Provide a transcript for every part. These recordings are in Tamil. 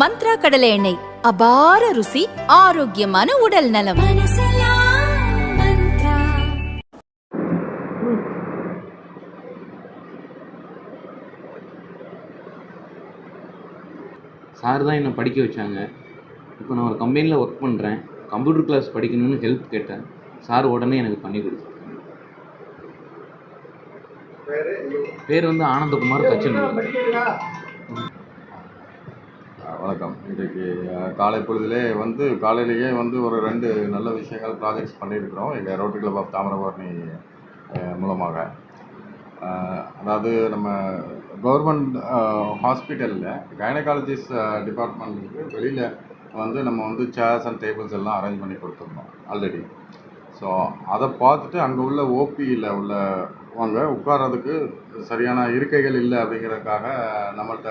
மந்த்ரா கடலை எண்ணெய், அபார ருசி, ஆரோக்கியமான உடல் நலம். சார் தான் என்னை படிக்க வச்சாங்க. இப்போ நான் ஒரு கம்பெனியில் ஒர்க் பண்ணுறேன். கம்ப்யூட்டர் கிளாஸ் படிக்கணும்னு ஹெல்ப் கேட்டேன். சார் உடனே எனக்கு பண்ணி கொடுத்தாரு. பேர் வந்து ஆனந்தகுமார் கச்சன். வணக்கம். இன்றைக்கு காலை பொழுதிலே காலையிலேயே ஒரு 2 நல்ல விஷயங்கள் ப்ராஜெக்ட்ஸ் பண்ணியிருக்கிறோம் எங்கள் ரோட்டரி கிளப் ஆஃப் தாமிரபரணி மூலமாக. அதாவது நம்ம கவர்மெண்ட் ஹாஸ்பிட்டலில் கைனகாலஜிஸ்ட் டிபார்ட்மெண்ட்டுக்கு வெளியில் நம்ம சேர்ஸ் அண்ட் டேபிள்ஸ் எல்லாம் அரேஞ்ச் பண்ணி கொடுத்துருந்தோம் ஆல்ரெடி. ஸோ அதை பார்த்துட்டு அங்கே உள்ள ஓபியில் உள்ளவங்க உட்கார்றதுக்கு சரியான இருக்கைகள் இல்லை அப்படிங்கிறதுக்காக நம்மள்கிட்ட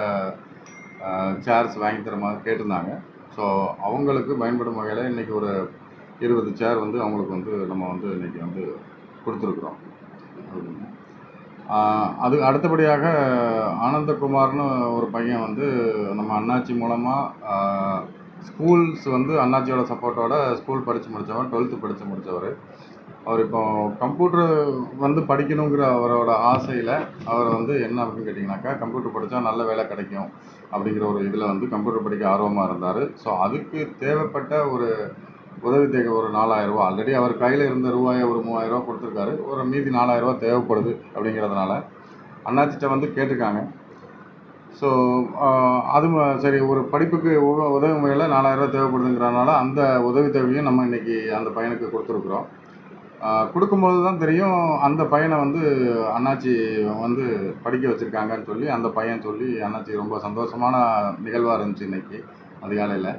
சேர்ஸ் வாங்கி தர மாதிரி கேட்டிருந்தாங்க. ஸோ அவங்களுக்கு பயன்படும் வகையில் இன்றைக்கி ஒரு 20 சேர் அவங்களுக்கு நம்ம இன்றைக்கி கொடுத்துருக்குறோம். அது அடுத்தபடியாக ஆனந்தகுமார்னு ஒரு பையன் நம்ம அண்ணாச்சி மூலமாக ஸ்கூல்ஸ் அண்ணாச்சியோட சப்போர்ட்டோட ஸ்கூல் படித்து முடித்தவர், 12th படித்து முடித்தவர். அவர் இப்போ கம்ப்யூட்டர் படிக்கணுங்கிற அவரோட ஆசையில் அவர் என்ன அப்படின்னு கேட்டிங்கனாக்கா, கம்ப்யூட்டர் படித்தா நல்ல வேலை கிடைக்கும் அப்படிங்கிற ஒரு இதில் கம்ப்யூட்டர் படிக்க ஆர்வமாக இருந்தார். ஸோ அதுக்கு தேவைப்பட்ட ஒரு உதவித்தொகை ஒரு 4000 ரூபா, ஆல்ரெடி அவர் கையில் இருந்த ரூபாயை ஒரு 3000 ரூபா கொடுத்துருக்காரு. ஒரு மீதி 4000 ரூபா தேவைப்படுது அப்படிங்கிறதுனால அண்ணாச்சிட்ட கேட்டிருக்காங்க. ஸோ அது சரி, ஒரு படிப்புக்கு உதவி முறையில் 4000 ரூபா தேவைப்படுதுங்கிறதுனால அந்த உதவித்தொகையும் நம்ம இன்றைக்கி அந்த பையனுக்கு கொடுத்துருக்குறோம். கொடுக்கும்போது தான் தெரியும் அந்த பையனை அண்ணாச்சி படிக்க வச்சுருக்காங்கன்னு சொல்லி அந்த பையன் சொல்லி அண்ணாச்சி ரொம்ப சந்தோஷமான நிகழ்வாக இருந்துச்சு இன்றைக்கி அதிகாலையில்.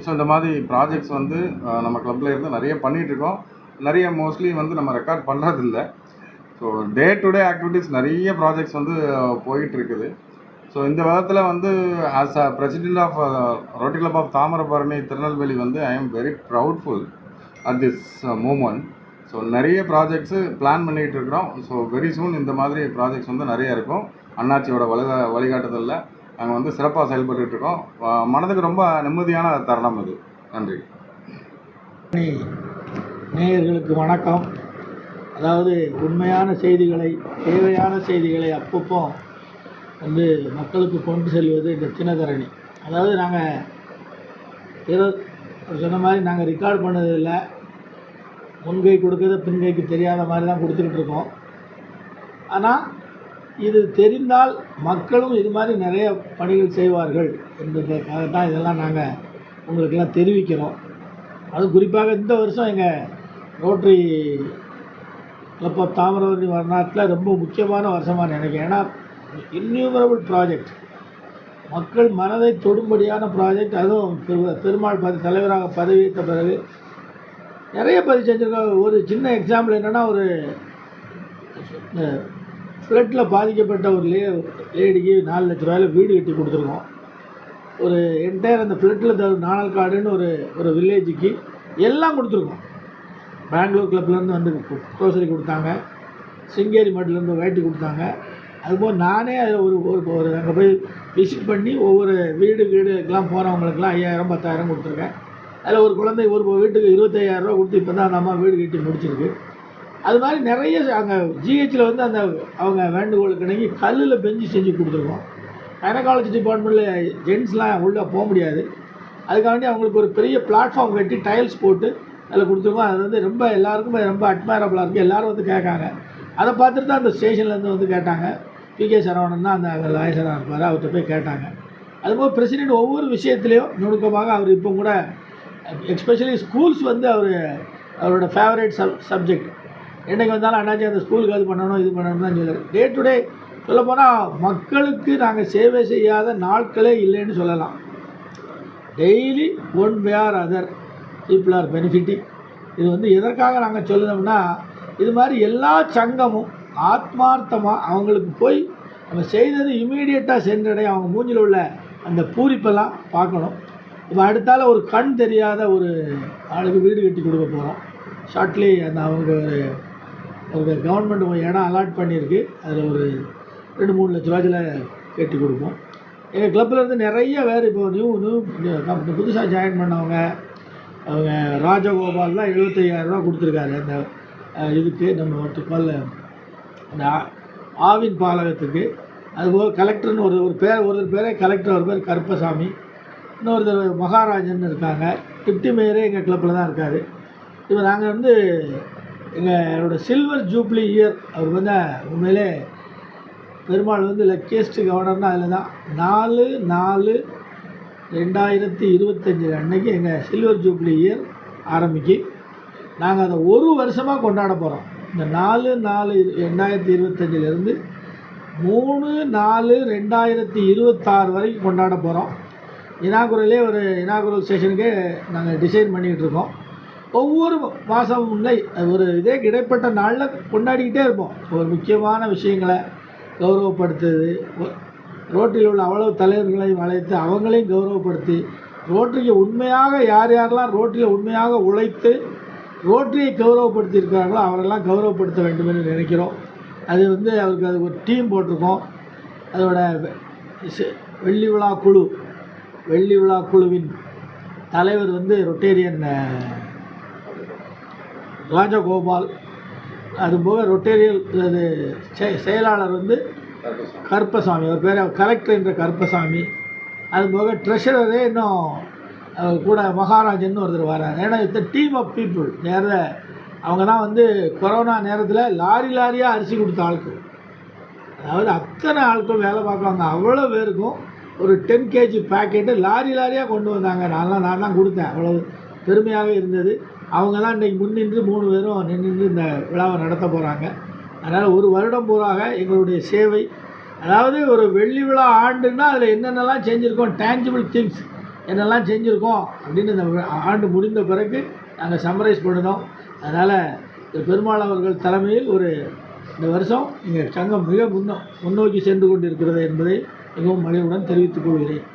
ஸோ இந்த மாதிரி ப்ராஜெக்ட்ஸ் நம்ம கிளப்பில் இருந்து நிறைய பண்ணிகிட்ருக்கோம். நிறைய மோஸ்ட்லி நம்ம ரெக்கார்ட் பண்ணுறதில்ல. So day to day activities நிறைய ப்ராஜெக்ட்ஸ் போயிட்டுருக்குது. ஸோ இந்த விதத்தில் as a president of rotary club of Thamirabarani Tirunelveli I am very proudful at this moment. So நிறைய ப்ராஜெக்ட்ஸு பிளான் பண்ணிகிட்டு இருக்கிறோம். ஸோ வெரி சூன் இந்த மாதிரி ப்ராஜெக்ட்ஸ் நிறைய இருக்கும். அண்ணாச்சியோட வழிகாட்டுதலில் நாங்கள் சிறப்பாக செயல்பட்டுருக்கோம். மனதுக்கு ரொம்ப நிம்மதியான தருணம் இது. நன்றி. நேயர்களுக்கு வணக்கம். அதாவது உண்மையான செய்திகளை, தேவையான செய்திகளை அப்பப்போ மக்களுக்கு கொண்டு செல்வது இந்த தினதரணி. அதாவது நாங்கள் சொன்ன மாதிரி நாங்கள் ரெக்கார்ட் பண்ணதில்லை. முன்கை கொடுக்கறது பின்கைக்கு தெரியாத மாதிரி தான் கொடுத்துக்கிட்டு இருக்கோம். ஆனால் இது தெரிந்தால் மக்களும் இது மாதிரி நிறைய பணிகள் செய்வார்கள் என்பதற்காக தான் இதெல்லாம் நாங்கள் உங்களுக்கெல்லாம் தெரிவிக்கிறோம். அதுவும் குறிப்பாக இந்த வருஷம் எங்கள் ரோட்டரி கிளப் ஆஃப் தாமிரபரணி வரலாற்றில் ரொம்ப முக்கியமான வருஷமாக நினைக்கிறேன். ஏன்னா இன்யூமரபிள் ப்ராஜெக்ட், மக்கள் மனதை தொடும்படியான ப்ராஜெக்ட். அதுவும் பெருமாள் தலைவராக பதவியேற்ற பிறகு நிறைய பதிவு செஞ்சுருக்காங்க. ஒரு சின்ன எக்ஸாம்பிள் என்னென்னா, ஒரு ஃப்ளட்டில் பாதிக்கப்பட்ட ஒரு லேடிக்கு 4 லட்ச ரூபாயில் வீடு கட்டி கொடுத்துருக்கோம். ஒரு என்டையர் அந்த ஃப்ளட்டில் நாணல்காடுன்னு ஒரு வில்லேஜுக்கு எல்லாம் கொடுத்துருக்கோம். பெங்களூர் கிளப்லேருந்து க்ரோசரி கொடுத்தாங்க, சிங்கேரி மட்டிலேருந்து வேட்டி கொடுத்தாங்க. அதுபோல் நானே அதில் ஒரு அங்கே போய் விசிட் பண்ணி ஒவ்வொரு வீடுக்கெல்லாம் போகிறவங்களுக்கெல்லாம் 5000 10,000 கொடுத்துருக்கேன். அதில் ஒரு குழந்தை ஒரு வீட்டுக்கு 25,000 ரூபா கொடுத்து இப்போ தான் அந்த அம்மா வீடு கட்டி முடிச்சிருக்கு. அது மாதிரி நிறைய அங்கே ஜிஹெச்சில் அந்த அவங்க வேண்டுகோளுக்கு இணங்கி கல்லில் பெஞ்சு செஞ்சு கொடுத்துருக்கோம். கைனகாலஜி டிபார்ட்மெண்ட்டில் ஜென்ட்ஸ்லாம் உள்ளே போக முடியாது. அதுக்காண்டி அவங்களுக்கு ஒரு பெரிய பிளாட்ஃபார்ம் கட்டி டைல்ஸ் போட்டு அதில் கொடுத்துருக்கோம். அது ரொம்ப எல்லாருக்கும் ரொம்ப அட்மைரபிளாக இருக்குது. எல்லோரும் கேட்காங்க. அதை பார்த்துட்டு தான் அந்த ஸ்டேஷன்லேருந்து கேட்டாங்க. PK சரவணன் தான் அந்த லாயசராக இருப்பார், அவர்கிட்ட போய் கேட்டாங்க. அதுபோல் பிரசிடெண்ட் ஒவ்வொரு விஷயத்துலேயும் நுணுக்கமாக அவர் இப்போ கூட எஸ்பெஷலி ஸ்கூல்ஸ் அவரோட ஃபேவரேட் சப்ஜெக்ட். என்றைக்கு வந்தாலும் அண்ணாச்சி அந்த ஸ்கூலுக்கு அது பண்ணணும் இது பண்ணணும் தான் சொல்லுவார். டே டு டே சொல்லப்போனால் மக்களுக்கு நாங்கள் சேவை செய்யாத நாட்களே இல்லைன்னு சொல்லலாம். Daily one way or other people are benefiting. இது எதற்காக நாங்கள் சொல்லணும்னா, இது மாதிரி எல்லா சங்கமும் ஆத்மார்த்தமாக அவங்களுக்கு போய் நம்ம செய்தது இமீடியட்டாக சென்றடைய அவங்க மூஞ்சில் உள்ள அந்த பூரிப்பெல்லாம் பார்க்கணும். இப்போ அடுத்தால ஒரு கண் தெரியாத ஒரு ஆளுக்கு வீடு கட்டி கொடுக்க போகிறோம். ஷார்ட்லி அவங்க ஒரு கவர்மெண்ட் இடம் அலாட் பண்ணியிருக்கு. அதில் ஒரு 2-3 லட்ச ரூபாயில் கட்டி கொடுப்போம். எங்கள் கிளப்பில் இருந்து நிறைய பேர் இப்போ புதுசாக ஜாயின் பண்ணவங்க, அவங்க ராஜகோபால் தான் 75,000 ரூபா கொடுத்துருக்காரு அந்த இதுக்கு, நம்ம ஒட்டுக்கால் அந்த ஆவின் பாலகத்துக்கு. அதுபோல் கலெக்டர்னு ஒரு பேரே கலெக்டர், ஒரு பேர் கருப்பசாமி, இன்னொருத்தர் மகாராஜன் இருக்காங்க. டிப்டி மேயரே எங்கள் கிளப்பில் தான் இருக்கார். இப்போ நாங்கள் வந்து எங்களோட சில்வர் ஜூப்ளி இயர், அவர் வந்து உண்மையிலே பெருமாள் வந்து லக்கியஸ்ட் கவர்னர்னா அதில் தான் 4/4/2025 அன்னைக்கு எங்கள் சில்வர் ஜூப்ளி இயர் ஆரம்பிக்கு. நாங்கள் அதை ஒரு வருஷமாக கொண்டாட போகிறோம். இந்த 4/4/2025 3/4/2026 வரைக்கும் கொண்டாட போகிறோம். ஒரு இனாகுரல் ஸ்டேஷனுக்கே நாங்கள் டிசைன் பண்ணிக்கிட்டு இருக்கோம். ஒவ்வொரு மாதமும் இல்லை, ஒரு இதே இடைப்பட்ட நாளில் கொண்டாடிக்கிட்டே இருப்போம். ஒரு முக்கியமான விஷயங்களை கௌரவப்படுத்துறது, ரோட்டில் உள்ள அவ்வளவு தலைவர்களையும் அழைத்து அவங்களையும் கௌரவப்படுத்தி, ரோட்டரிக்கு உண்மையாக யாரெல்லாம் ரோட்டில் உண்மையாக உழைத்து ரோட்டரியை கௌரவப்படுத்தியிருக்கிறார்களோ அவரெல்லாம் கௌரவப்படுத்த வேண்டும் என்று நினைக்கிறோம். அது வந்து அவருக்கு அது ஒரு டீம் போட்டிருக்கோம். அதோட வெள்ளி விழா குழுவின் தலைவர் வந்து ரொட்டேரியன் ராஜகோபால். அதுபோக ரொட்டேரியல் அது செயலாளர் வந்து கருப்பசாமி, அவர் பேர் கலெக்டர் என்ற கருப்பசாமி. அதுபோக ட்ரெஷரரே இன்னும் கூட மகாராஜன் ஒருத்தர் வராங்க. ஏன்னா இந்த டீம் ஆஃப் பீப்புள் அவங்க தான் வந்து கொரோனா நேரத்தில் லாரியாக அரிசி கொடுத்த ஆட்கள். அதாவது அத்தனை ஆட்கள் வேலை பார்க்குவாங்க. அவ்வளோ பேருக்கும் ஒரு 10 kg பேக்கெட்டு லாரியாக கொண்டு வந்தாங்க. நான் தான் கொடுத்தேன். அவ்வளோ பெருமையாக இருந்தது. அவங்க தான் இன்றைக்கி முன்னின்று 3 பேரும் நின்று இந்த விழாவை நடத்த போகிறாங்க. அதனால் ஒரு வருடம் பூராக எங்களுடைய சேவை, அதாவது ஒரு வெள்ளி விழா ஆண்டுன்னா அதில் என்னென்னலாம் செஞ்சுருக்கோம், டேஞ்சிபிள் திங்ஸ் என்னெல்லாம் செஞ்சுருக்கோம் அப்படின்னு இந்த ஆண்டு முடிந்த பிறகு நாங்கள் சம்மரைஸ் பண்ணினோம். அதனால் பெருமாள் அவர்கள் தலைமையில் இந்த வருஷம் எங்கள் சங்கம் மிக முன்னோக்கி சென்று கொண்டிருக்கிறது என்பதை மிகவும் மகிழ்வுடன் தெரிவித்துக் கொள்கிறேன்.